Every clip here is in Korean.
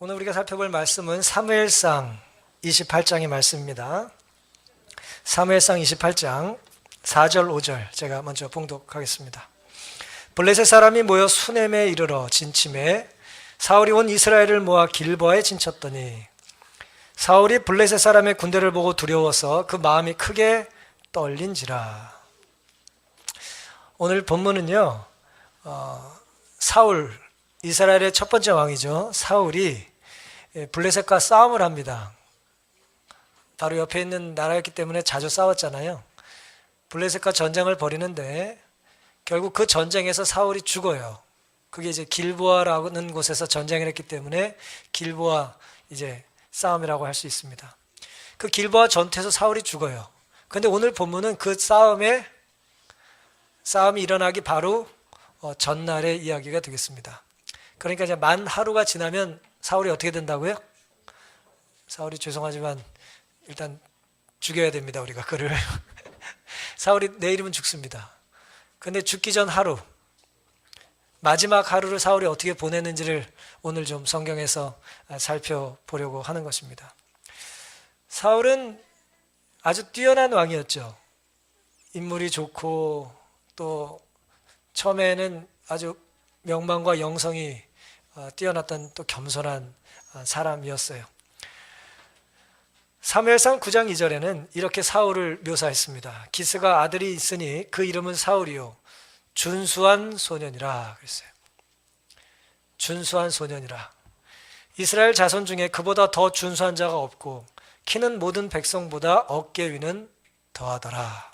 오늘 우리가 살펴볼 말씀은 사무엘상 28장의 말씀입니다. 사무엘상 28장 4절 5절 제가 먼저 봉독하겠습니다. 블레셋 사람이 모여 수넴에 이르러 진침해 사울이 온 이스라엘을 모아 길보아에 진쳤더니 사울이 블레셋 사람의 군대를 보고 두려워서 그 마음이 크게 떨린지라. 오늘 본문은요, 사울, 이스라엘의 첫 번째 왕이죠. 사울이 블레셋과 싸움을 합니다. 바로 옆에 있는 나라였기 때문에 자주 싸웠잖아요. 블레셋과 전쟁을 벌이는데 결국 그 전쟁에서 사울이 죽어요. 그게 이제 길보아라는 곳에서 전쟁을 했기 때문에 길보아 이제 싸움이라고 할 수 있습니다. 그 길보아 전투에서 사울이 죽어요. 그런데 오늘 본문은 그 싸움이 일어나기 바로 전날의 이야기가 되겠습니다. 그러니까 이제 만 하루가 지나면 사울이 어떻게 된다고요? 사울이 죄송하지만 일단 죽여야 됩니다. 우리가 그를 사울이 내일이면 죽습니다. 근데 죽기 전 하루, 마지막 하루를 사울이 어떻게 보내는지를 오늘 좀 성경에서 살펴보려고 하는 것입니다. 사울은 아주 뛰어난 왕이었죠. 인물이 좋고 또 처음에는 아주 명망과 영성이 뛰어났던 또 겸손한 사람이었어요. 사무엘상 9장 2절에는 이렇게 사울을 묘사했습니다. 기스가 아들이 있으니 그 이름은 사울이요 준수한 소년이라 그랬어요. 준수한 소년이라. 이스라엘 자손 중에 그보다 더 준수한 자가 없고 키는 모든 백성보다 어깨 위는 더하더라.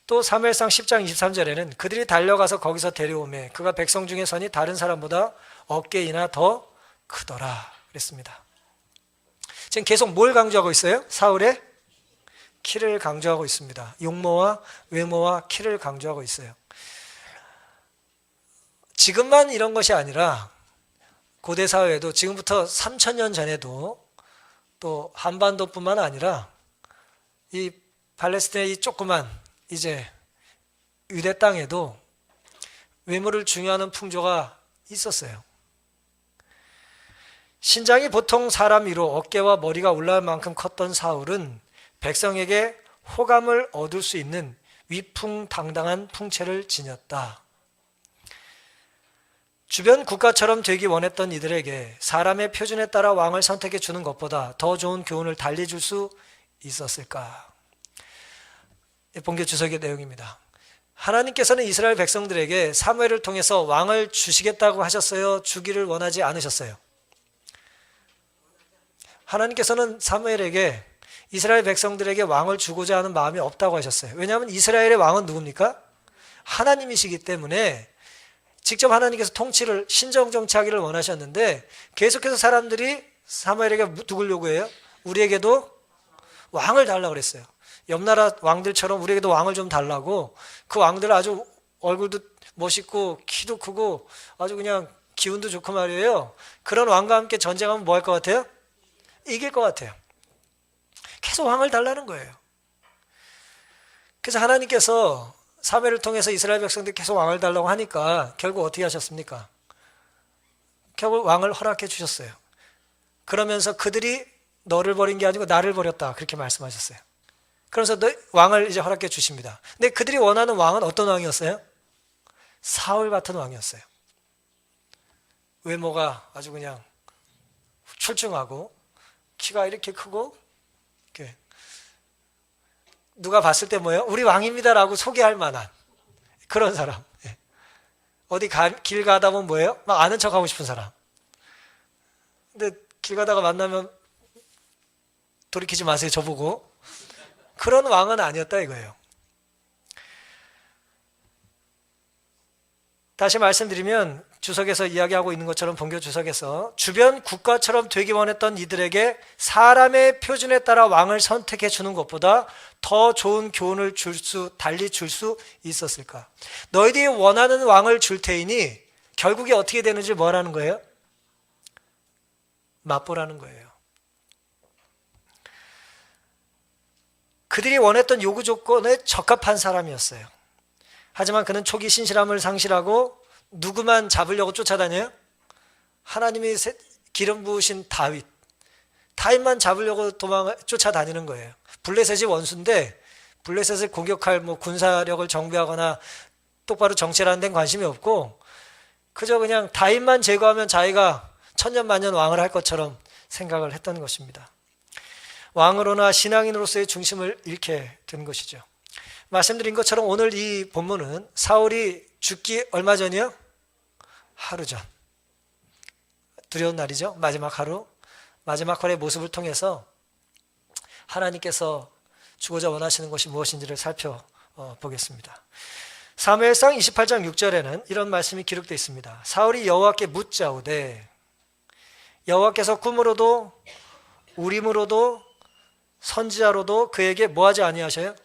또 사무엘상 10장 23절에는 그들이 달려가서 거기서 데려오매 그가 백성 중에 서니 다른 사람보다 어깨이나 더 크더라 그랬습니다. 지금 계속 뭘 강조하고 있어요? 사울의 키를 강조하고 있습니다. 용모와 외모와 키를 강조하고 있어요. 지금만 이런 것이 아니라 고대 사회에도 지금부터 3000년 전에도 또 한반도뿐만 아니라 이 팔레스타인의 이 조그만 이제 유대 땅에도 외모를 중요하는 풍조가 있었어요. 신장이 보통 사람 위로 어깨와 머리가 올라갈 만큼 컸던 사울은 백성에게 호감을 얻을 수 있는 위풍당당한 풍채를 지녔다. 주변 국가처럼 되기 원했던 이들에게 사람의 표준에 따라 왕을 선택해 주는 것보다 더 좋은 교훈을 달리 줄 수 있었을까? 본교 주석의 내용입니다. 하나님께서는 이스라엘 백성들에게 사무엘을 통해서 왕을 주시겠다고 하셨어요? 주기를 원하지 않으셨어요? 하나님께서는 사무엘에게 이스라엘 백성들에게 왕을 주고자 하는 마음이 없다고 하셨어요. 왜냐하면 이스라엘의 왕은 누굽니까? 하나님이시기 때문에 직접 하나님께서 통치를 신정정치하기를 원하셨는데 계속해서 사람들이 사무엘에게 누굴 요구해요? 우리에게도 왕을 달라고 그랬어요. 옆나라 왕들처럼 우리에게도 왕을 좀 달라고. 그 왕들 아주 얼굴도 멋있고 키도 크고 아주 그냥 기운도 좋고 말이에요. 그런 왕과 함께 전쟁하면 뭐 할 것 같아요? 이길 것 같아요. 계속 왕을 달라는 거예요. 그래서 하나님께서 사무엘을 통해서 이스라엘 백성들이 계속 왕을 달라고 하니까 결국 어떻게 하셨습니까? 결국 왕을 허락해 주셨어요. 그러면서 그들이 너를 버린 게 아니고 나를 버렸다 그렇게 말씀하셨어요. 그래서 왕을 이제 허락해 주십니다. 근데 그들이 원하는 왕은 어떤 왕이었어요? 사울 같은 왕이었어요. 외모가 아주 그냥 출중하고 키가 이렇게 크고 이렇게 누가 봤을 때 뭐예요? 우리 왕입니다라고 소개할 만한 그런 사람. 어디 길 가다 보면 뭐예요? 막 아는 척하고 싶은 사람. 근데 길 가다가 만나면 돌이키지 마세요 저보고. 그런 왕은 아니었다 이거예요. 다시 말씀드리면 주석에서 이야기하고 있는 것처럼 본교 주석에서 주변 국가처럼 되기 원했던 이들에게 사람의 표준에 따라 왕을 선택해 주는 것보다 더 좋은 교훈을 달리 줄 수 있었을까? 너희들이 원하는 왕을 줄 테이니 결국에 어떻게 되는지 뭐라는 거예요? 맛보라는 거예요. 그들이 원했던 요구 조건에 적합한 사람이었어요. 하지만 그는 초기 신실함을 상실하고 누구만 잡으려고 쫓아다녀요? 하나님이 기름 부으신 다윗만 잡으려고 쫓아다니는 거예요. 블레셋이 원수인데 블레셋을 공격할 군사력을 정비하거나 똑바로 정치하는 데는 관심이 없고 그저 그냥 다윗만 제거하면 자기가 천년만년 왕을 할 것처럼 생각을 했던 것입니다. 왕으로나 신앙인으로서의 중심을 잃게 된 것이죠. 말씀드린 것처럼 오늘 이 본문은 사울이 죽기 얼마 전이요? 하루 전. 두려운 날이죠. 마지막 하루. 마지막 하루의 모습을 통해서 하나님께서 주고자 원하시는 것이 무엇인지를 살펴보겠습니다. 사무엘상 28장 6절에는 이런 말씀이 기록되어 있습니다. 사울이 여호와께 묻자오되 여호와께서 꿈으로도 우림으로도 선지자로도 그에게 뭐하지 아니하셔요?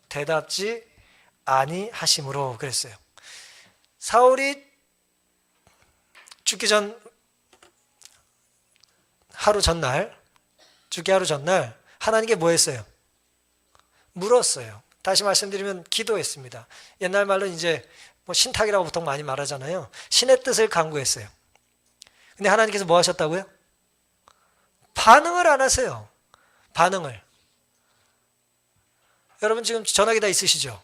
대답지 아니하심으로 그랬어요. 사울이 죽기 죽기 하루 전날 하나님께 뭐 했어요? 물었어요. 다시 말씀드리면 기도했습니다. 옛날 말로 이제 신탁이라고 보통 많이 말하잖아요. 신의 뜻을 간구했어요. 근데 하나님께서 뭐 하셨다고요? 반응을 안 하세요. 반응을. 여러분 지금 전화기 다 있으시죠?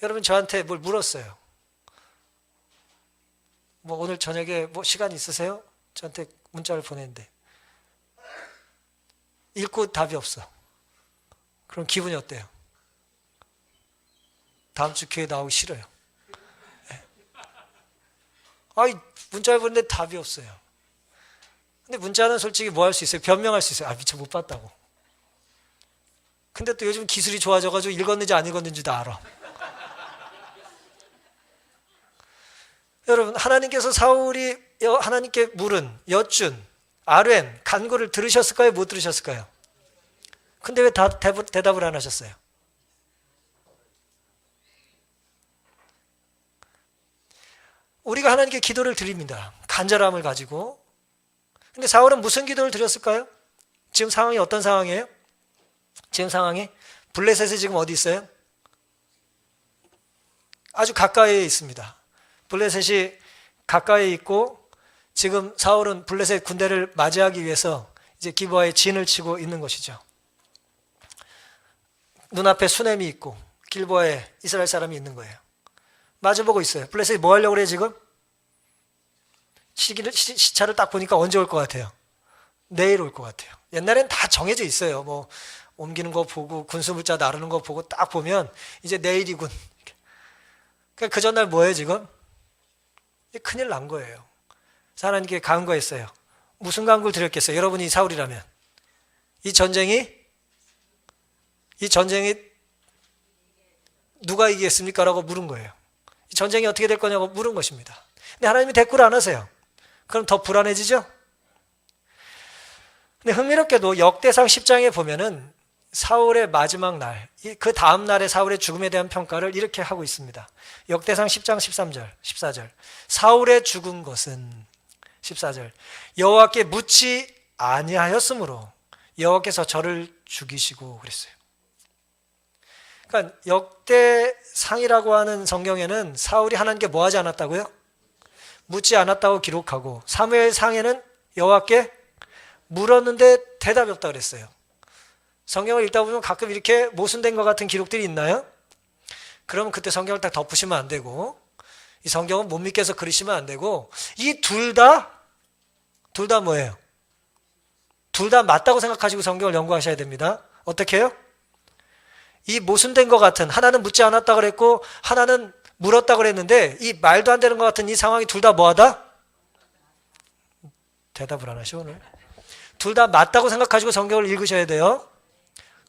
여러분 저한테 뭘 물었어요. 오늘 저녁에 시간 있으세요? 저한테 문자를 보냈는데 읽고 답이 없어. 그럼 기분이 어때요? 다음 주 교회 나오기 싫어요. 네. 문자를 보냈는데 답이 없어요. 근데 문자는 솔직히 뭐 할 수 있어요? 변명할 수 있어요. 미처 못 봤다고. 근데 또 요즘 기술이 좋아져가지고 읽었는지 안 읽었는지도 알아. 여러분 하나님께서 사울이 하나님께 물은 여쭌 아뢰ን 간구를 들으셨을까요? 못 들으셨을까요? 근데 왜 대답을 안 하셨어요? 우리가 하나님께 기도를 드립니다. 간절함을 가지고. 근데 사울은 무슨 기도를 드렸을까요? 지금 상황이 어떤 상황이에요? 지금 상황이 블레셋이 지금 어디 있어요? 아주 가까이에 있습니다. 블레셋이 가까이에 있고 지금 사울은 블레셋 군대를 맞이하기 위해서 이제 기브아에 진을 치고 있는 것이죠. 눈앞에 수넴이 있고 길보아에 이스라엘 사람이 있는 거예요. 마주보고 있어요. 블레셋이 뭐 하려고 그래 지금? 시차를 딱 보니까 언제 올 것 같아요? 내일 올 것 같아요. 옛날엔 다 정해져 있어요. 옮기는 거 보고 군수물자 나르는 거 보고 딱 보면 이제 내일이군. 그러니까 그 전날 뭐예요 지금? 큰일 난 거예요. 하나님께 간구했어요. 무슨 간구를 드렸겠어요? 여러분이 사울이라면 이 전쟁이 누가 이기겠습니까? 라고 물은 거예요. 이 전쟁이 어떻게 될 거냐고 물은 것입니다. 근데 하나님이 대꾸를 안 하세요. 그럼 더 불안해지죠? 근데 흥미롭게도 역대상 10장에 보면은 사울의 마지막 날, 그 다음 날의 사울의 죽음에 대한 평가를 이렇게 하고 있습니다. 역대상 10장 13절, 14절. 사울의 죽은 것은 14절. 여호와께 묻지 아니하였으므로 여호와께서 저를 죽이시고 그랬어요. 그러니까 역대상이라고 하는 성경에는 사울이 하나님께 뭐 하지 않았다고요? 묻지 않았다고 기록하고 사무엘상에는 여호와께 물었는데 대답이 없다고 그랬어요. 성경을 읽다 보면 가끔 이렇게 모순된 것 같은 기록들이 있나요? 그러면 그때 성경을 딱 덮으시면 안 되고 이 성경은 못 믿겠어 그러시면 안 되고 이 둘 다 뭐예요? 둘 다 맞다고 생각하시고 성경을 연구하셔야 됩니다. 어떻게 해요? 이 모순된 것 같은 하나는 묻지 않았다 그랬고 하나는 물었다 그랬는데 이 말도 안 되는 것 같은 이 상황이 둘 다 뭐하다? 대답을 안 하셔 오늘. 둘 다 맞다고 생각하시고 성경을 읽으셔야 돼요.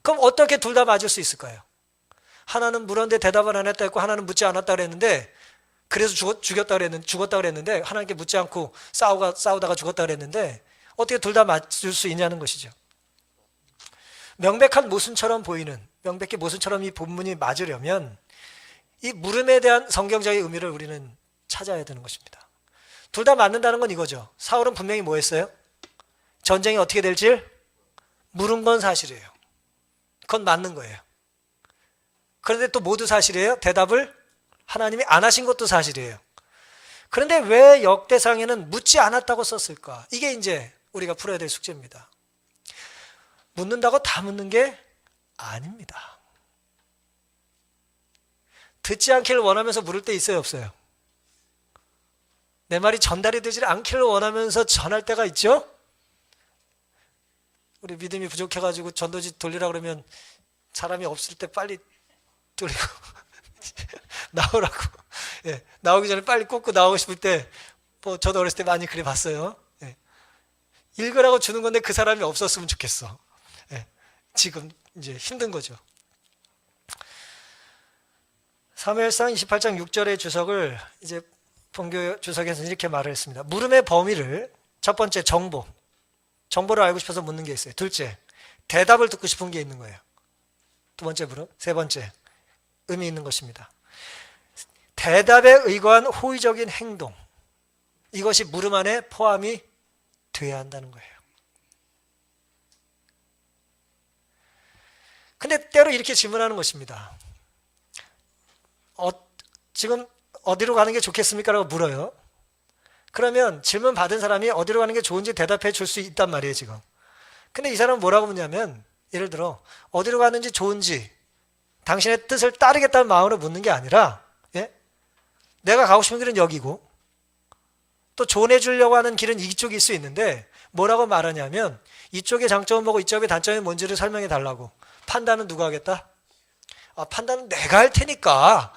그럼 어떻게 둘 다 맞을 수 있을까요? 하나는 물었는데 대답을 안 했다 했고 하나는 묻지 않았다 그랬는데 그래서 죽었다 그랬는데 하나님께 묻지 않고 싸우다가 죽었다 그랬는데 어떻게 둘 다 맞을 수 있냐는 것이죠. 명백한 모순처럼 보이는 명백히 모순처럼 이 본문이 맞으려면 이 물음에 대한 성경적인 의미를 우리는 찾아야 되는 것입니다. 둘 다 맞는다는 건 이거죠. 사울은 분명히 뭐 했어요? 전쟁이 어떻게 될지 물은 건 사실이에요. 그건 맞는 거예요. 그런데 또 모두 사실이에요? 대답을 하나님이 안 하신 것도 사실이에요. 그런데 왜 역대상에는 묻지 않았다고 썼을까? 이게 이제 우리가 풀어야 될 숙제입니다. 묻는다고 다 묻는 게 아닙니다. 듣지 않기를 원하면서 물을 때 있어요, 없어요? 내 말이 전달이 되지 않기를 원하면서 전할 때가 있죠? 우리 믿음이 부족해가지고 전도지 돌리라 그러면 사람이 없을 때 빨리 돌리고 나오라고. 예, 나오기 전에 빨리 꽂고 나오고 싶을 때, 뭐 저도 어렸을 때 많이 그래 봤어요. 예, 읽으라고 주는 건데 그 사람이 없었으면 좋겠어. 예, 지금 이제 힘든 거죠. 사무엘상 28장 6절의 주석을 이제 본교 주석에서 이렇게 말을 했습니다. 물음의 범위를 첫 번째 정보를 알고 싶어서 묻는 게 있어요. 둘째, 대답을 듣고 싶은 게 있는 거예요. 두 번째 물음, 세 번째, 의미 있는 것입니다. 대답에 의거한 호의적인 행동, 이것이 물음 안에 포함이 돼야 한다는 거예요. 근데 때로 이렇게 질문하는 것입니다. 지금 어디로 가는 게 좋겠습니까? 라고 물어요. 그러면 질문 받은 사람이 어디로 가는 게 좋은지 대답해 줄 수 있단 말이에요, 지금. 근데 이 사람은 뭐라고 묻냐면, 예를 들어 어디로 가는지 좋은지 당신의 뜻을 따르겠다는 마음으로 묻는 게 아니라, 예? 내가 가고 싶은 길은 여기고 또 조언해 주려고 하는 길은 이쪽일 수 있는데 뭐라고 말하냐면, 이쪽의 장점을 보고 이쪽의 단점이 뭔지를 설명해 달라고. 판단은 누가 하겠다? 판단은 내가 할 테니까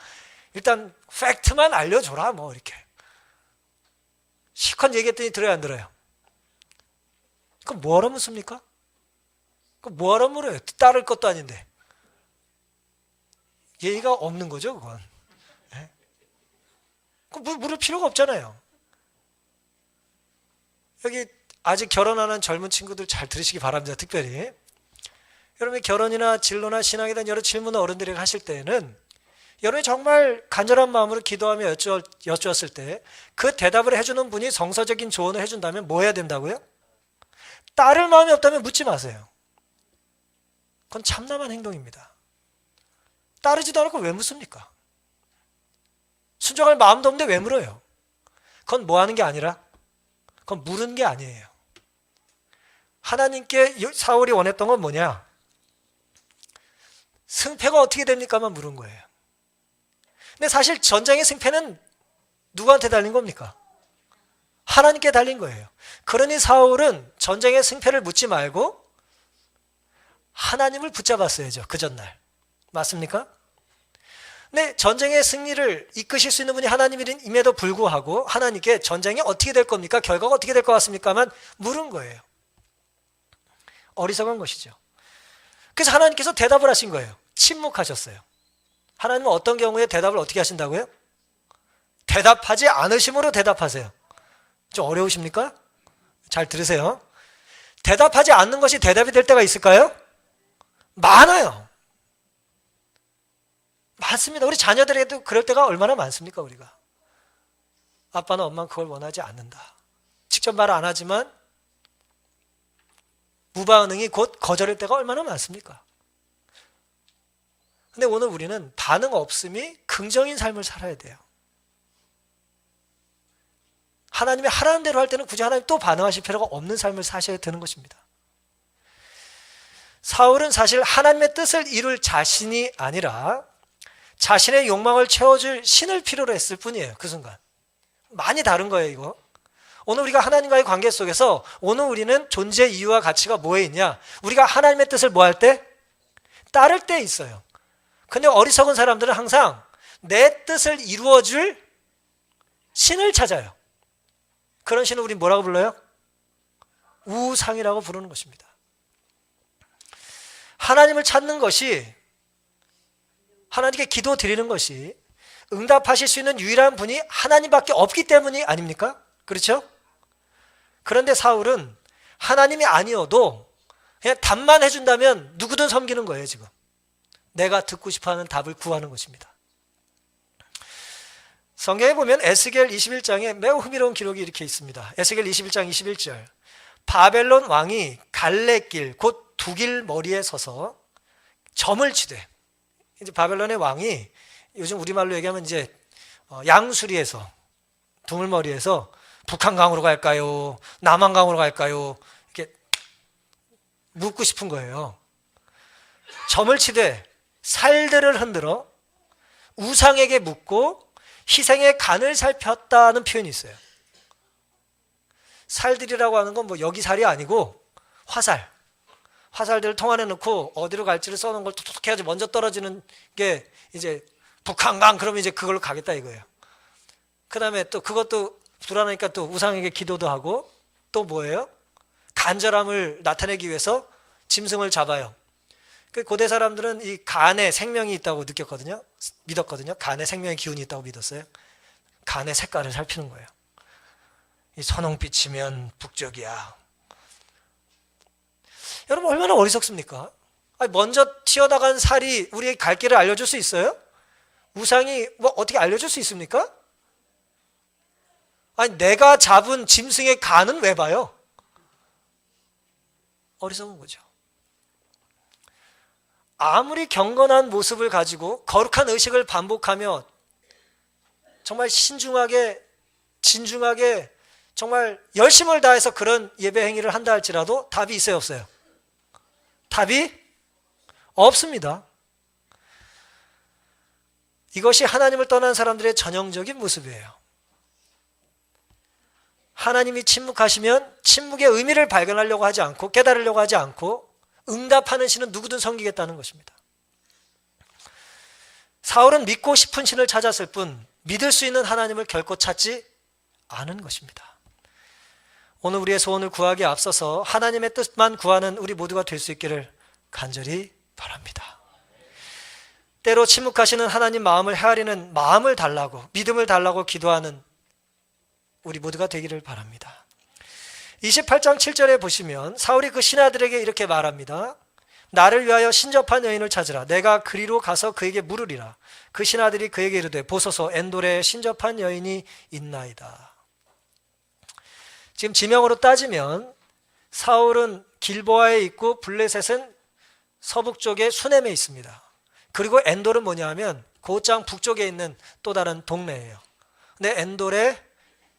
일단 팩트만 알려줘라, 뭐 이렇게. 실컷 얘기했더니 들어요, 안 들어요? 그럼 뭐하러 묻습니까? 그럼 뭐하러 물어요? 따를 것도 아닌데. 예의가 없는 거죠, 그건. 네? 물을 필요가 없잖아요. 여기 아직 결혼 안 한 젊은 친구들 잘 들으시기 바랍니다, 특별히. 여러분이 결혼이나 진로나 신앙에 대한 여러 질문을 어른들에게 하실 때에는 여러분이 정말 간절한 마음으로 기도하며 여쭈었을 때 그 대답을 해주는 분이 성서적인 조언을 해준다면 뭐 해야 된다고요? 따를 마음이 없다면 묻지 마세요. 그건 참남한 행동입니다. 따르지도 않고 왜 묻습니까? 순종할 마음도 없는데 왜 물어요? 그건 뭐 하는 게 아니라, 그건 물은 게 아니에요. 하나님께 사울이 원했던 건 뭐냐? 승패가 어떻게 됩니까만 물은 거예요. 근데 사실 전쟁의 승패는 누구한테 달린 겁니까? 하나님께 달린 거예요. 그러니 사울은 전쟁의 승패를 묻지 말고 하나님을 붙잡았어야죠, 그 전날. 맞습니까? 근데 전쟁의 승리를 이끄실 수 있는 분이 하나님임에도 불구하고 하나님께 전쟁이 어떻게 될 겁니까? 결과가 어떻게 될 것 같습니까만 물은 거예요. 어리석은 것이죠. 그래서 하나님께서 대답을 하신 거예요. 침묵하셨어요. 하나님은 어떤 경우에 대답을 어떻게 하신다고요? 대답하지 않으심으로 대답하세요. 좀 어려우십니까? 잘 들으세요. 대답하지 않는 것이 대답이 될 때가 있을까요? 많아요. 많습니다. 우리 자녀들에게도 그럴 때가 얼마나 많습니까, 우리가? 아빠는 엄마는 그걸 원하지 않는다. 직접 말 안 하지만 무반응이 곧 거절일 때가 얼마나 많습니까? 근데 오늘 우리는 반응 없음이 긍정인 삶을 살아야 돼요. 하나님이 하라는 대로 할 때는 굳이 하나님 또 반응하실 필요가 없는 삶을 사셔야 되는 것입니다. 사울은 사실 하나님의 뜻을 이룰 자신이 아니라 자신의 욕망을 채워줄 신을 필요로 했을 뿐이에요. 그 순간. 많이 다른 거예요, 이거. 오늘 우리가 하나님과의 관계 속에서 오늘 우리는 존재 이유와 가치가 뭐에 있냐? 우리가 하나님의 뜻을 뭐 할 때? 따를 때 있어요. 근데 어리석은 사람들은 항상 내 뜻을 이루어줄 신을 찾아요. 그런 신을 우리 뭐라고 불러요? 우상이라고 부르는 것입니다. 하나님을 찾는 것이, 하나님께 기도 드리는 것이 응답하실 수 있는 유일한 분이 하나님밖에 없기 때문이 아닙니까? 그렇죠? 그런데 사울은 하나님이 아니어도 그냥 답만 해준다면 누구든 섬기는 거예요, 지금. 내가 듣고 싶어하는 답을 구하는 것입니다. 성경에 보면 에스겔 21장에 매우 흥미로운 기록이 이렇게 있습니다. 에스겔 21장 21절. 바벨론 왕이 갈래길, 곧 두 길 머리에 서서 점을 치되, 이제 바벨론의 왕이 요즘 우리말로 얘기하면 이제 양수리에서 두물머리에서 북한강으로 갈까요? 남한강으로 갈까요? 이렇게 묻고 싶은 거예요. 점을 치되 살들을 흔들어 우상에게 묻고 희생의 간을 살폈다는 표현이 있어요. 살들이라고 하는 건 뭐 여기 살이 아니고 화살들을 통 안에 넣고 어디로 갈지를 써놓은 걸 툭툭 해야지 먼저 떨어지는 게 이제 북한강 그러면 이제 그걸로 가겠다 이거예요. 그 다음에 또 그것도 불안하니까 또 우상에게 기도도 하고 또 뭐예요? 간절함을 나타내기 위해서 짐승을 잡아요. 고대 사람들은 이 간에 생명이 있다고 느꼈거든요. 믿었거든요. 간에 생명의 기운이 있다고 믿었어요. 간의 색깔을 살피는 거예요. 이 선홍빛이면 북쪽이야. 여러분 얼마나 어리석습니까? 아니, 먼저 튀어나간 살이 우리의 갈 길을 알려줄 수 있어요? 우상이 뭐 어떻게 알려줄 수 있습니까? 아니 내가 잡은 짐승의 간은 왜 봐요? 어리석은 거죠. 아무리 경건한 모습을 가지고 거룩한 의식을 반복하며 정말 신중하게 진중하게 정말 열심을 다해서 그런 예배 행위를 한다 할지라도 답이 있어요 없어요? 답이 없습니다. 이것이 하나님을 떠난 사람들의 전형적인 모습이에요. 하나님이 침묵하시면 침묵의 의미를 발견하려고 하지 않고 깨달으려고 하지 않고 응답하는 신은 누구든 섬기겠다는 것입니다. 사울은 믿고 싶은 신을 찾았을 뿐 믿을 수 있는 하나님을 결코 찾지 않은 것입니다. 오늘 우리의 소원을 구하기에 앞서서 하나님의 뜻만 구하는 우리 모두가 될 수 있기를 간절히 바랍니다. 때로 침묵하시는 하나님 마음을 헤아리는 마음을 달라고 믿음을 달라고 기도하는 우리 모두가 되기를 바랍니다. 28장 7절에 보시면 사울이 그 신하들에게 이렇게 말합니다. 나를 위하여 신접한 여인을 찾으라. 내가 그리로 가서 그에게 물으리라. 그 신하들이 그에게 이르되 보소서 엔돌에 신접한 여인이 있나이다. 지금 지명으로 따지면 사울은 길보아에 있고 블레셋은 서북쪽의 수넴에 있습니다. 그리고 엔돌은 뭐냐 하면 곧장 북쪽에 있는 또 다른 동네예요. 근데 엔돌에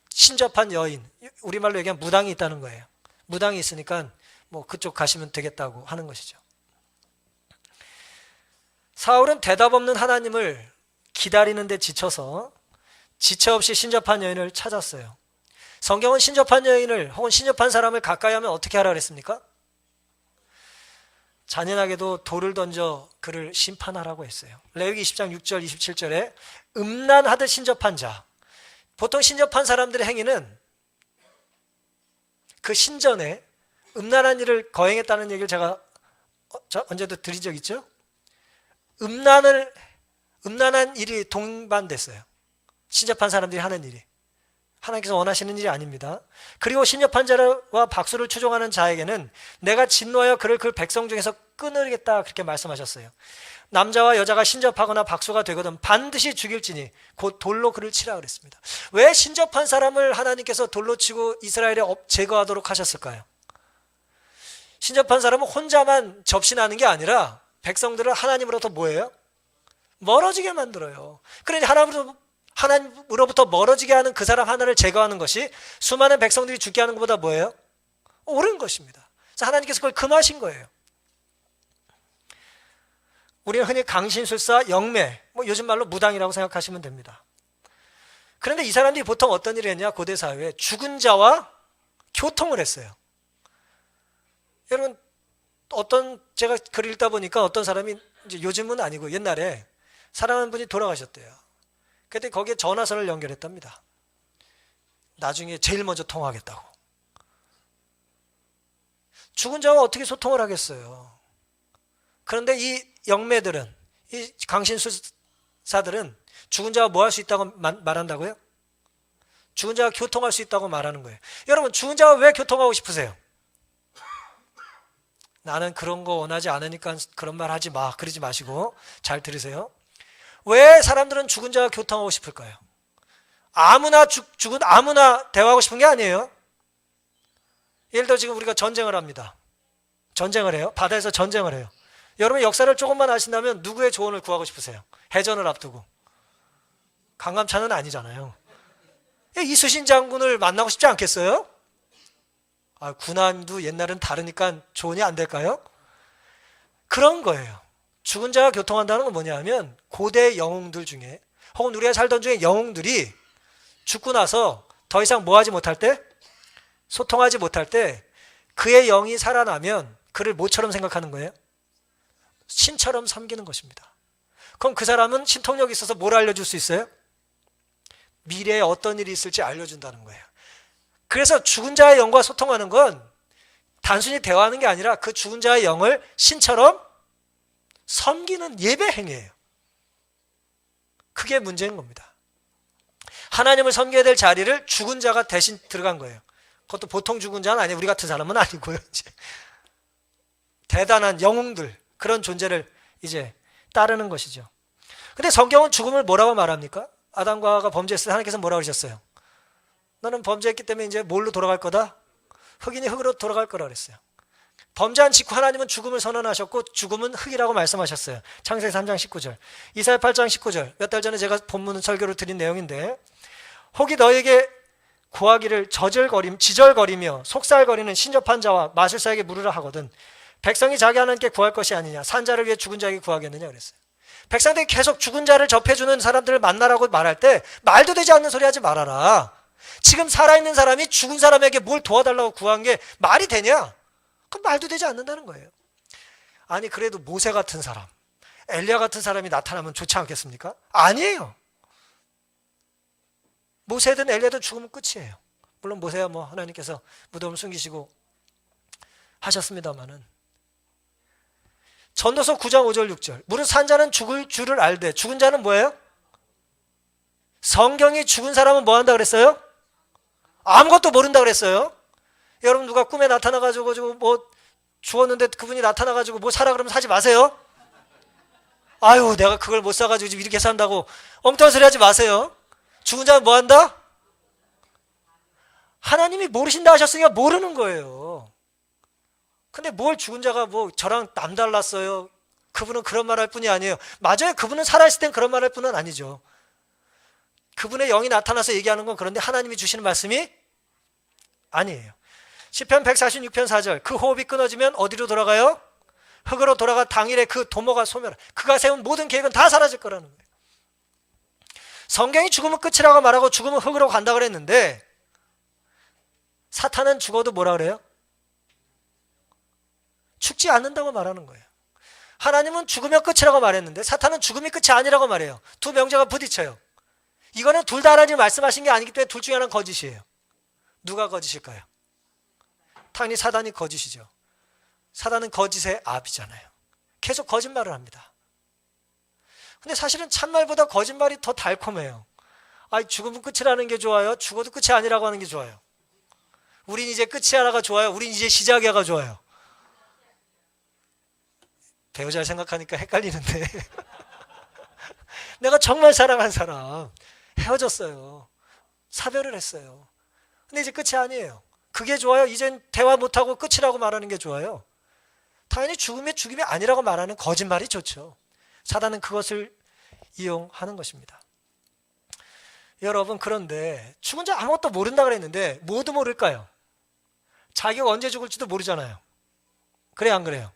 신접한 여인, 우리말로 얘기하면 무당이 있다는 거예요. 무당이 있으니까 뭐 그쪽 가시면 되겠다고 하는 것이죠. 사울은 대답 없는 하나님을 기다리는 데 지쳐서 지체 없이 신접한 여인을 찾았어요. 성경은 신접한 여인을 혹은 신접한 사람을 가까이 하면 어떻게 하라 그랬습니까? 잔인하게도 돌을 던져 그를 심판하라고 했어요. 레위기 20장 6절 27절에 음란하듯 신접한 자, 보통 신접한 사람들의 행위는 그 신전에 음란한 일을 거행했다는 얘기를 제가 언제도 드린 적 있죠? 음란한 일이 동반됐어요. 신접한 사람들이 하는 일이. 하나님께서 원하시는 일이 아닙니다. 그리고 신접한 자와 박수를 추종하는 자에게는 내가 진노하여 그를 그 백성 중에서 끊으리겠다 그렇게 말씀하셨어요. 남자와 여자가 신접하거나 박수가 되거든 반드시 죽일지니 곧 돌로 그를 치라 그랬습니다. 왜 신접한 사람을 하나님께서 돌로 치고 이스라엘에 제거하도록 하셨을까요? 신접한 사람은 혼자만 접신하는 게 아니라 백성들을 하나님으로부터 뭐예요? 멀어지게 만들어요. 그러니 하나님으로부터 멀어지게 하는 그 사람 하나를 제거하는 것이 수많은 백성들이 죽게 하는 것보다 뭐예요? 옳은 것입니다. 그래서 하나님께서 그걸 금하신 거예요. 우리는 흔히 강신술사, 영매, 뭐 요즘 말로 무당이라고 생각하시면 됩니다. 그런데 이 사람들이 보통 어떤 일을 했냐? 고대 사회에 죽은 자와 교통을 했어요. 여러분 제가 글을 읽다 보니까 어떤 사람이 이제 요즘은 아니고 옛날에 사랑하는 분이 돌아가셨대요. 그때 거기에 전화선을 연결했답니다. 나중에 제일 먼저 통화하겠다고. 죽은 자와 어떻게 소통을 하겠어요? 그런데 이 영매들은, 이 강신술사들은 죽은 자와 뭐 할 수 있다고 말한다고요? 죽은 자와 교통할 수 있다고 말하는 거예요. 여러분 죽은 자와 왜 교통하고 싶으세요? 나는 그런 거 원하지 않으니까 그런 말 하지 마. 그러지 마시고 잘 들으세요. 왜 사람들은 죽은 자와 교통하고 싶을까요? 아무나 아무나 대화하고 싶은 게 아니에요. 예를 들어 지금 우리가 전쟁을 합니다. 전쟁을 해요. 바다에서 전쟁을 해요. 여러분 역사를 조금만 아신다면 누구의 조언을 구하고 싶으세요? 해전을 앞두고. 강감찬은 아니잖아요. 이순신 장군을 만나고 싶지 않겠어요? 군함도 옛날은 다르니까 조언이 안 될까요? 그런 거예요. 죽은 자가 교통한다는 건 뭐냐 하면 고대 영웅들 중에 혹은 우리가 살던 중에 영웅들이 죽고 나서 더 이상 뭐 하지 못할 때? 소통하지 못할 때 그의 영이 살아나면 그를 뭐처럼 생각하는 거예요? 신처럼 섬기는 것입니다. 그럼 그 사람은 신통력이 있어서 뭘 알려줄 수 있어요? 미래에 어떤 일이 있을지 알려준다는 거예요. 그래서 죽은 자의 영과 소통하는 건 단순히 대화하는 게 아니라 그 죽은 자의 영을 신처럼 섬기는 예배 행위예요. 그게 문제인 겁니다. 하나님을 섬겨야 될 자리를 죽은 자가 대신 들어간 거예요. 그것도 보통 죽은 자는 아니에요. 우리 같은 사람은 아니고요. 이제 대단한 영웅들, 그런 존재를 이제 따르는 것이죠. 근데 성경은 죽음을 뭐라고 말합니까? 아담과 하와가 범죄했을 때 하나님께서 뭐라고 그러셨어요? 너는 범죄했기 때문에 이제 뭘로 돌아갈 거다? 흙이니 흙으로 돌아갈 거라 그랬어요. 범죄한 직후 하나님은 죽음을 선언하셨고 죽음은 흙이라고 말씀하셨어요. 창세기 3장 19절, 이사야 8장 19절, 몇 달 전에 제가 본문 설교를 드린 내용인데, 혹이 너에게 구하기를 지절거리며 속살거리는 신접한 자와 마술사에게 물으라 하거든 백성이 자기 하나님께 구할 것이 아니냐, 산자를 위해 죽은 자에게 구하겠느냐 그랬어요. 백성들이 계속 죽은 자를 접해주는 사람들을 만나라고 말할 때 말도 되지 않는 소리 하지 말아라. 지금 살아있는 사람이 죽은 사람에게 뭘 도와달라고 구한 게 말이 되냐? 그건 말도 되지 않는다는 거예요. 아니 그래도 모세 같은 사람, 엘리야 같은 사람이 나타나면 좋지 않겠습니까? 아니에요. 모세든 엘리야든 죽으면 끝이에요. 물론 모세야 뭐 하나님께서 무덤을 숨기시고 하셨습니다마는, 전도서 9장 5절 6절, 무릇 산 자는 죽을 줄을 알되 죽은 자는 뭐예요? 성경이 죽은 사람은 뭐 한다 그랬어요? 아무것도 모른다 그랬어요. 여러분 누가 꿈에 나타나가지고 뭐 죽었는데 그분이 나타나가지고 뭐 사라 그러면 사지 마세요. 아유 내가 그걸 못 사가지고 지금 이렇게 산다고 엉뚱한 소리 하지 마세요. 죽은 자는 뭐 한다? 하나님이 모르신다 하셨으니까 모르는 거예요. 근데 뭘 죽은 자가 뭐 저랑 남달랐어요. 그분은 그런 말 할 뿐이 아니에요. 맞아요. 그분은 살아있을 땐 그런 말 할 뿐은 아니죠. 그분의 영이 나타나서 얘기하는 건 그런데 하나님이 주시는 말씀이 아니에요. 시편 146편 4절, 그 호흡이 끊어지면 어디로 돌아가요? 흙으로 돌아가 당일에 그 도모가 소멸, 그가 세운 모든 계획은 다 사라질 거라는 거예요. 성경이 죽으면 끝이라고 말하고 죽으면 흙으로 간다 그랬는데 사탄은 죽어도 뭐라 그래요? 죽지 않는다고 말하는 거예요. 하나님은 죽으면 끝이라고 말했는데 사탄은 죽음이 끝이 아니라고 말해요. 두 명제가 부딪혀요. 이거는 둘 다 하나님 말씀하신 게 아니기 때문에 둘 중에 하나는 거짓이에요. 누가 거짓일까요? 당연히 사단이 거짓이죠. 사단은 거짓의 아비잖아요. 계속 거짓말을 합니다. 근데 사실은 참말보다 거짓말이 더 달콤해요. 죽으면 끝이라는 게 좋아요? 죽어도 끝이 아니라고 하는 게 좋아요? 우린 이제 끝이야가 좋아요? 우린 이제 시작이야가 좋아요? 배우자를 생각하니까 헷갈리는데 내가 정말 사랑한 사람 헤어졌어요. 사별을 했어요. 근데 이제 끝이 아니에요. 그게 좋아요? 이젠 대화 못하고 끝이라고 말하는 게 좋아요? 당연히 죽음이 아니라고 말하는 거짓말이 좋죠. 사단은 그것을 이용하는 것입니다. 여러분, 그런데 죽은 자 아무것도 모른다 그랬는데 뭐도 모를까요? 자기가 언제 죽을지도 모르잖아요. 그래 안 그래요?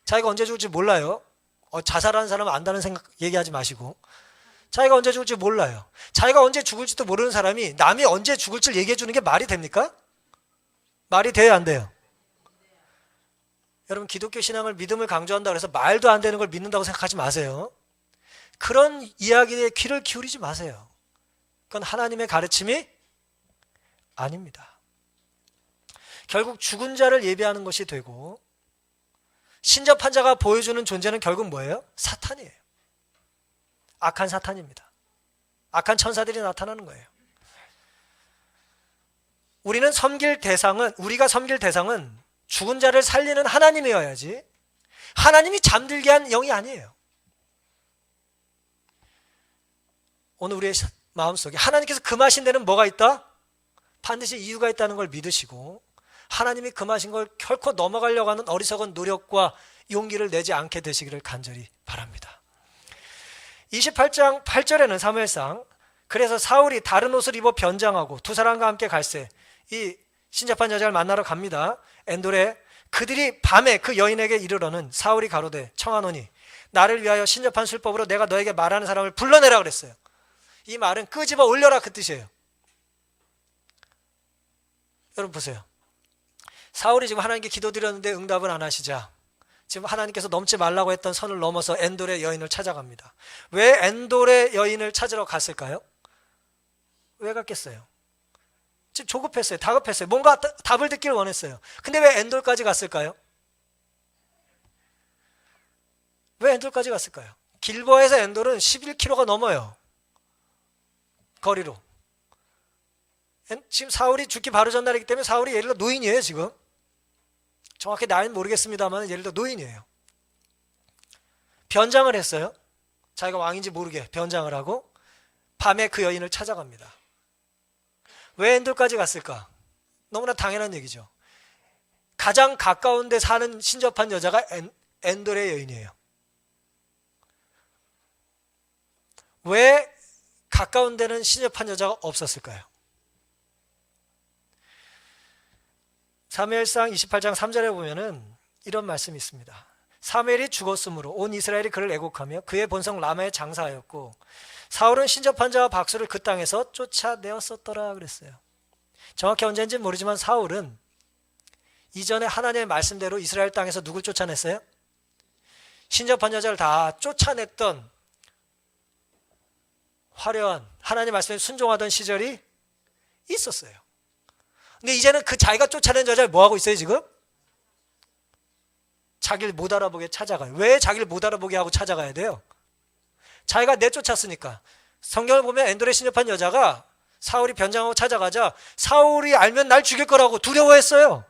자기가 언제 죽을지 몰라요. 자살하는 사람은 안다는 생각 얘기하지 마시고, 자기가 언제 죽을지 몰라요. 자기가 언제 죽을지도 모르는 사람이 남이 언제 죽을지 얘기해 주는 게 말이 됩니까? 말이 돼요, 안 돼요? 여러분, 기독교 신앙을 믿음을 강조한다 그래서 말도 안 되는 걸 믿는다고 생각하지 마세요. 그런 이야기에 귀를 기울이지 마세요. 그건 하나님의 가르침이 아닙니다. 결국 죽은 자를 예배하는 것이 되고 신접한 자가 보여주는 존재는 결국 뭐예요? 사탄이에요. 악한 사탄입니다. 악한 천사들이 나타나는 거예요. 우리가 섬길 대상은 죽은 자를 살리는 하나님이어야지 하나님이 잠들게 한 영이 아니에요. 오늘 우리의 마음속에 하나님께서 금하신 데는 뭐가 있다? 반드시 이유가 있다는 걸 믿으시고 하나님이 금하신 걸 결코 넘어가려고 하는 어리석은 노력과 용기를 내지 않게 되시기를 간절히 바랍니다. 28장 8절에는 사무엘상 그래서 사울이 다른 옷을 입어 변장하고 두 사람과 함께 갈새 이 신접한 여자를 만나러 갑니다. 엔돌에. 그들이 밤에 그 여인에게 이르러는 사울이 가로되 청하노니 나를 위하여 신접한 술법으로 내가 너에게 말하는 사람을 불러내라 그랬어요. 이 말은 끄집어 올려라 그 뜻이에요. 여러분 보세요. 사울이 지금 하나님께 기도드렸는데 응답을 안 하시자 지금 하나님께서 넘지 말라고 했던 선을 넘어서 엔돌의 여인을 찾아갑니다. 왜 엔돌의 여인을 찾으러 갔을까요? 왜 갔겠어요? 지금 조급했어요. 다급했어요. 뭔가 답을 듣기를 원했어요. 근데 왜 엔돌까지 갔을까요? 왜 엔돌까지 갔을까요? 길보아에서 엔돌은 11km가 넘어요. 거리로. 지금 사울이 죽기 바로 전날이기 때문에 사울이 예를 들어 노인이에요 지금. 정확히 나이는 모르겠습니다만 예를 들어 노인이에요. 변장을 했어요. 자기가 왕인지 모르게 변장을 하고 밤에 그 여인을 찾아갑니다. 왜 엔돌까지 갔을까? 너무나 당연한 얘기죠. 가장 가까운 데 사는 신접한 여자가 엔돌의 여인이에요. 왜 가까운 데는 신접한 여자가 없었을까요? 사무엘상 28장 3절에 보면은 이런 말씀이 있습니다. 사무엘이 죽었으므로 온 이스라엘이 그를 애곡하며 그의 본성 라마에 장사하였고 사울은 신접한 자와 박수를 그 땅에서 쫓아내었었더라 그랬어요. 정확히 언제인지는 모르지만 사울은 이전에 하나님의 말씀대로 이스라엘 땅에서 누굴 쫓아냈어요? 신접한 여자를 다 쫓아냈던 화려한 하나님의 말씀에 순종하던 시절이 있었어요. 근데 이제는 그 자기가 쫓아낸 여자를 뭐하고 있어요 지금? 자기를 못 알아보게 찾아가요. 왜 자기를 못 알아보게 하고 찾아가야 돼요? 자기가 내쫓았으니까. 성경을 보면 엔돌에 신접한 여자가 사울이 변장하고 찾아가자 사울이 알면 날 죽일 거라고 두려워했어요.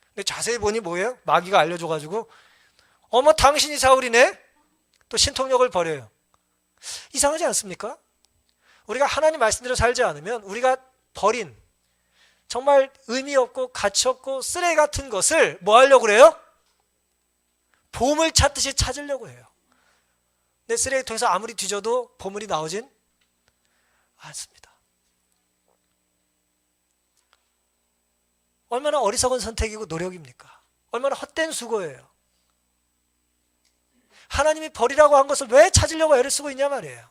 근데 자세히 보니 뭐예요? 마귀가 알려줘가지고 어머 당신이 사울이네? 또 신통력을 버려요. 이상하지 않습니까? 우리가 하나님 말씀대로 살지 않으면 우리가 버린 정말 의미 없고 가치 없고 쓰레기 같은 것을 뭐 하려고 그래요? 보물 찾듯이 찾으려고 해요. 내 쓰레기통에서 아무리 뒤져도 보물이 나오진 않습니다. 얼마나 어리석은 선택이고 노력입니까? 얼마나 헛된 수고예요. 하나님이 버리라고 한 것을 왜 찾으려고 애를 쓰고 있냐 말이에요.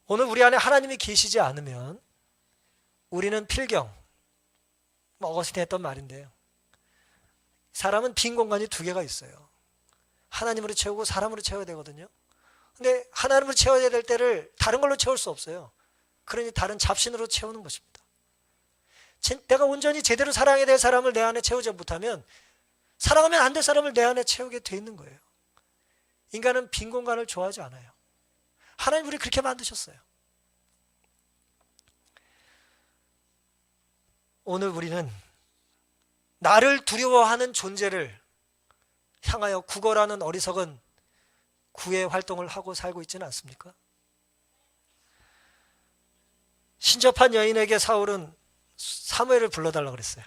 오늘 우리 안에 하나님이 계시지 않으면 우리는 필경, 어거스틴이 했던 말인데요. 사람은 빈 공간이 두 개가 있어요. 하나님으로 채우고 사람으로 채워야 되거든요. 근데 하나님으로 채워야 될 때를 다른 걸로 채울 수 없어요. 그러니 다른 잡신으로 채우는 것입니다. 내가 온전히 제대로 사랑해야 될 사람을 내 안에 채우지 못하면 사랑하면 안 될 사람을 내 안에 채우게 돼 있는 거예요. 인간은 빈 공간을 좋아하지 않아요. 하나님 우리 그렇게 만드셨어요. 오늘 우리는 나를 두려워하는 존재를 향하여 구걸하는 어리석은 구애 활동을 하고 살고 있지는 않습니까? 신접한 여인에게 사울은 사무엘을 불러달라고 그랬어요.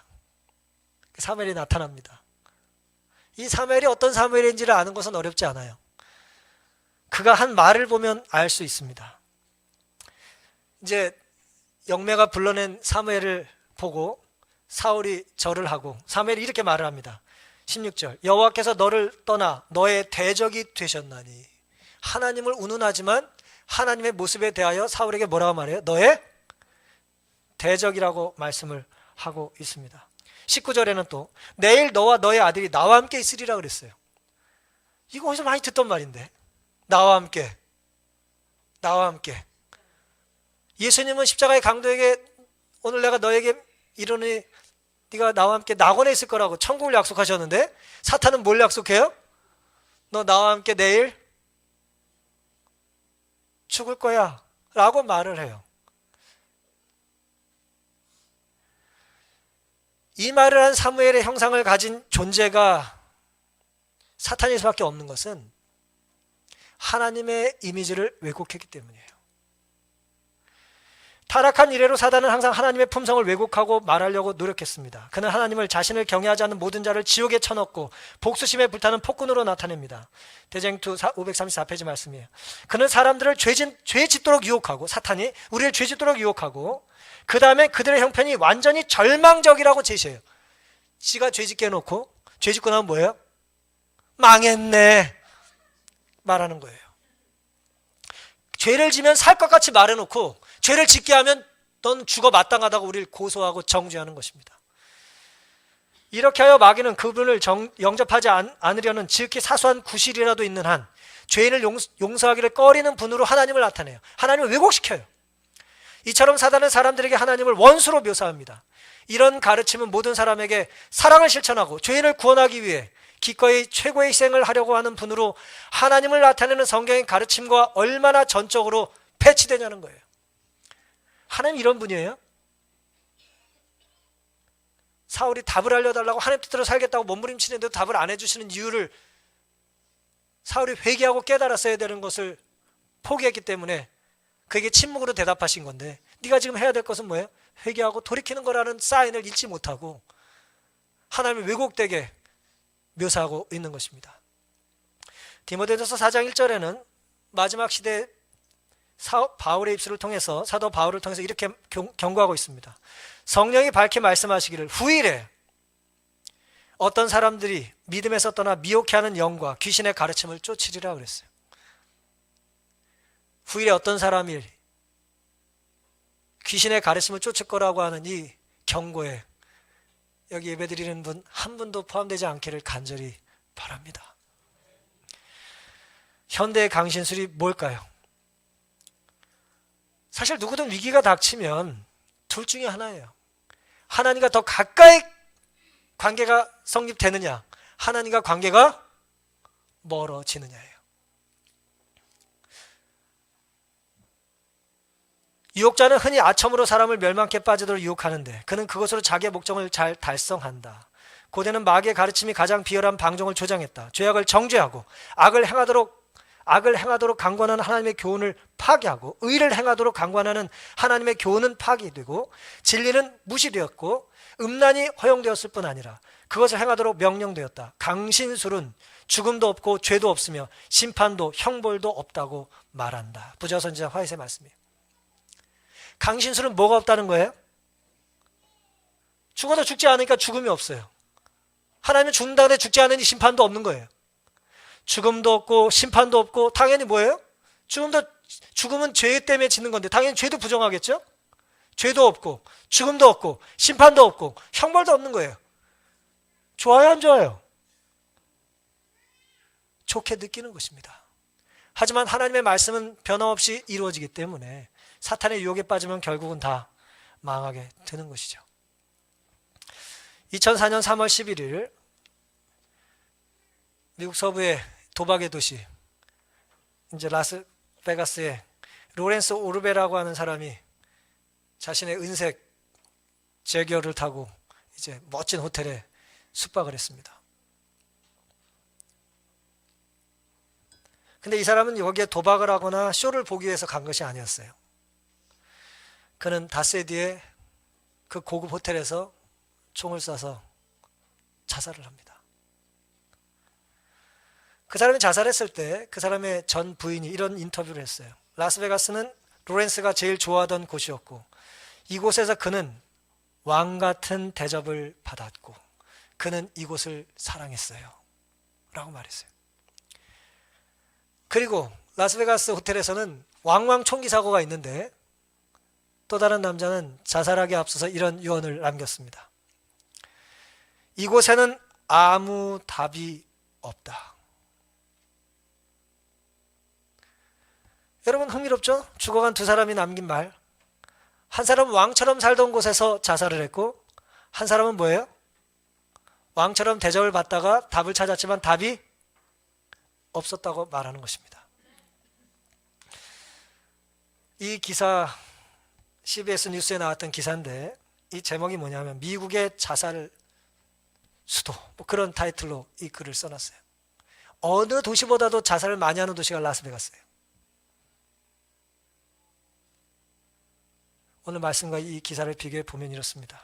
사무엘이 나타납니다. 이 사무엘이 어떤 사무엘인지를 아는 것은 어렵지 않아요. 그가 한 말을 보면 알 수 있습니다. 이제 영매가 불러낸 사무엘을 보고 사울이 절을 하고 사무엘이 이렇게 말을 합니다. 16절 여호와께서 너를 떠나 너의 대적이 되셨나니. 하나님을 운운하지만 하나님의 모습에 대하여 사울에게 뭐라고 말해요? 너의 대적이라고 말씀을 하고 있습니다. 19절에는 또 내일 너와 너의 아들이 나와 함께 있으리라 그랬어요. 이거 어디서 많이 듣던 말인데. 나와 함께, 나와 함께. 예수님은 십자가의 강도에게 오늘 내가 너에게 이르노니 네가 나와 함께 낙원에 있을 거라고 천국을 약속하셨는데 사탄은 뭘 약속해요? 너 나와 함께 내일 죽을 거야 라고 말을 해요. 이 말을 한 사무엘의 형상을 가진 존재가 사탄일 수밖에 없는 것은 하나님의 이미지를 왜곡했기 때문이에요. 타락한 이래로 사단은 항상 하나님의 품성을 왜곡하고 말하려고 노력했습니다. 그는 하나님을 자신을 경외하지 않는 모든 자를 지옥에 쳐넣고 복수심에 불타는 폭군으로 나타냅니다. 대쟁투 534페이지 말씀이에요. 그는 사람들을 죄 짓도록 유혹하고, 사탄이 우리를 죄 짓도록 유혹하고, 그 다음에 그들의 형편이 완전히 절망적이라고 제시해요. 지가 죄 짓게 해놓고 죄 짓고 나면 뭐예요? 망했네 말하는 거예요. 죄를 지면 살 것 같이 말해놓고 죄를 짓게 하면 넌 죽어 마땅하다고 우리를 고소하고 정죄하는 것입니다. 이렇게 하여 마귀는 그분을 영접하지 않으려는 지극히 사소한 구실이라도 있는 한 죄인을 용서하기를 꺼리는 분으로 하나님을 나타내요. 하나님을 왜곡시켜요. 이처럼 사단은 사람들에게 하나님을 원수로 묘사합니다. 이런 가르침은 모든 사람에게 사랑을 실천하고 죄인을 구원하기 위해 기꺼이 최고의 희생을 하려고 하는 분으로 하나님을 나타내는 성경의 가르침과 얼마나 전적으로 패치되냐는 거예요. 하나님 이런 분이에요? 사울이 답을 알려달라고 하나님 뜻대로 살겠다고 몸부림치는데도 답을 안 해주시는 이유를 사울이 회개하고 깨달았어야 되는 것을 포기했기 때문에 그에게 침묵으로 대답하신 건데, 네가 지금 해야 될 것은 뭐예요? 회개하고 돌이키는 거라는 사인을 읽지 못하고 하나님을 왜곡되게 묘사하고 있는 것입니다. 디모데전서 4장 1절에는 마지막 시대 바울의 입술을 통해서, 사도 바울을 통해서 이렇게 경고하고 있습니다. 성령이 밝게 말씀하시기를 후일에 어떤 사람들이 믿음에서 떠나 미혹해 하는 영과 귀신의 가르침을 쫓으리라 그랬어요. 후일에 어떤 사람이 귀신의 가르침을 쫓을 거라고 하는 이 경고에 여기 예배드리는 분 한 분도 포함되지 않기를 간절히 바랍니다. 현대의 강신술이 뭘까요? 사실 누구든 위기가 닥치면 둘 중에 하나예요. 하나님과 더 가까이 관계가 성립되느냐, 하나님과 관계가 멀어지느냐예요. 유혹자는 흔히 아첨으로 사람을 멸망케 빠지도록 유혹하는데 그는 그것으로 자기의 목적을 잘 달성한다. 고대는 마귀의 가르침이 가장 비열한 방종을 조장했다. 죄악을 정죄하고 악을 행하도록 강권하는 하나님의 교훈을 파괴하고 의를 행하도록 강권하는 하나님의 교훈은 파괴되고 진리는 무시되었고 음란이 허용되었을 뿐 아니라 그것을 행하도록 명령되었다. 강신술은 죽음도 없고 죄도 없으며 심판도 형벌도 없다고 말한다. 부자 선지자 화이트의 말씀이에요. 강신술은 뭐가 없다는 거예요? 죽어도 죽지 않으니까 죽음이 없어요. 하나님은 죽는다 그래 죽지 않으니 심판도 없는 거예요. 죽음도 없고 심판도 없고 당연히 뭐예요? 죽음은 죄 때문에 짓는 건데 당연히 죄도 부정하겠죠? 죄도 없고 죽음도 없고 심판도 없고 형벌도 없는 거예요. 좋아요, 안 좋아요? 좋게 느끼는 것입니다. 하지만 하나님의 말씀은 변함없이 이루어지기 때문에 사탄의 유혹에 빠지면 결국은 다 망하게 되는 것이죠. 2004년 3월 11일 미국 서부의 도박의 도시 이제 라스베가스에 로렌스 오르베라고 하는 사람이 자신의 은색 제기어를 타고 이제 멋진 호텔에 숙박을 했습니다. 근데 이 사람은 여기에 도박을 하거나 쇼를 보기 위해서 간 것이 아니었어요. 그는 닷새 뒤에 그 고급 호텔에서 총을 쏴서 자살을 합니다. 그 사람이 자살했을 때 그 사람의 전 부인이 이런 인터뷰를 했어요. 라스베가스는 로렌스가 제일 좋아하던 곳이었고 이곳에서 그는 왕 같은 대접을 받았고 그는 이곳을 사랑했어요 라고 말했어요. 그리고 라스베가스 호텔에서는 왕왕 총기 사고가 있는데 또 다른 남자는 자살하기에 앞서서 이런 유언을 남겼습니다. 이곳에는 아무 답이 없다. 여러분 흥미롭죠? 죽어간 두 사람이 남긴 말. 한 사람은 왕처럼 살던 곳에서 자살을 했고 한 사람은 뭐예요? 왕처럼 대접을 받다가 답을 찾았지만 답이 없었다고 말하는 것입니다. 이 기사 CBS 뉴스에 나왔던 기사인데 이 제목이 뭐냐면 미국의 자살 수도 뭐 그런 타이틀로 이 글을 써놨어요. 어느 도시보다도 자살을 많이 하는 도시가 라스베가스예요. 오늘 말씀과 이 기사를 비교해 보면 이렇습니다.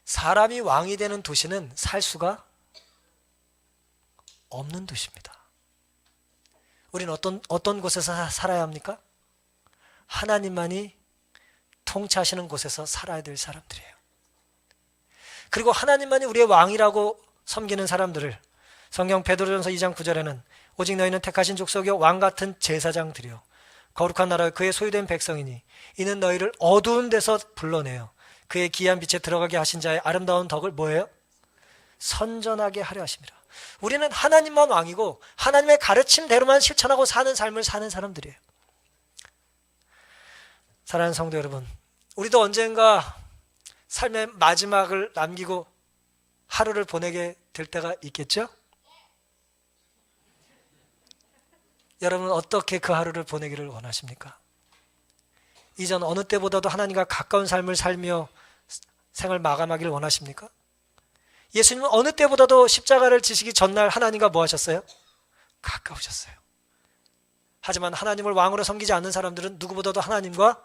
사람이 왕이 되는 도시는 살 수가 없는 도시입니다. 우리는 어떤 곳에서 살아야 합니까? 하나님만이 통치하시는 곳에서 살아야 될 사람들이에요. 그리고 하나님만이 우리의 왕이라고 섬기는 사람들을 성경 베드로전서 2장 9절에는 오직 너희는 택하신 족속이요 왕 같은 제사장들이요 거룩한 나라의 그의 소유된 백성이니 이는 너희를 어두운 데서 불러내어 그의 기이한 빛에 들어가게 하신 자의 아름다운 덕을 뭐예요? 선전하게 하려 하십니다. 우리는 하나님만 왕이고 하나님의 가르침대로만 실천하고 사는 삶을 사는 사람들이에요. 사랑하는 성도 여러분, 우리도 언젠가 삶의 마지막을 남기고 하루를 보내게 될 때가 있겠죠? 여러분 어떻게 그 하루를 보내기를 원하십니까? 이전 어느 때보다도 하나님과 가까운 삶을 살며 생을 마감하기를 원하십니까? 예수님은 어느 때보다도 십자가를 지시기 전날 하나님과 뭐 하셨어요? 가까우셨어요. 하지만 하나님을 왕으로 섬기지 않는 사람들은 누구보다도 하나님과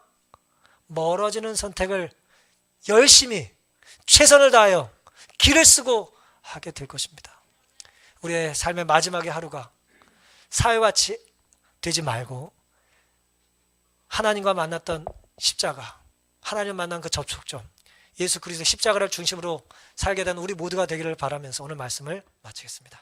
멀어지는 선택을 열심히 최선을 다하여 길을 쓰고 하게 될 것입니다. 우리의 삶의 마지막의 하루가 사회같이 되지 말고 하나님과 만났던 십자가, 하나님 만난 그 접촉점, 예수 그리스도의 십자가를 중심으로 살게 된 우리 모두가 되기를 바라면서 오늘 말씀을 마치겠습니다.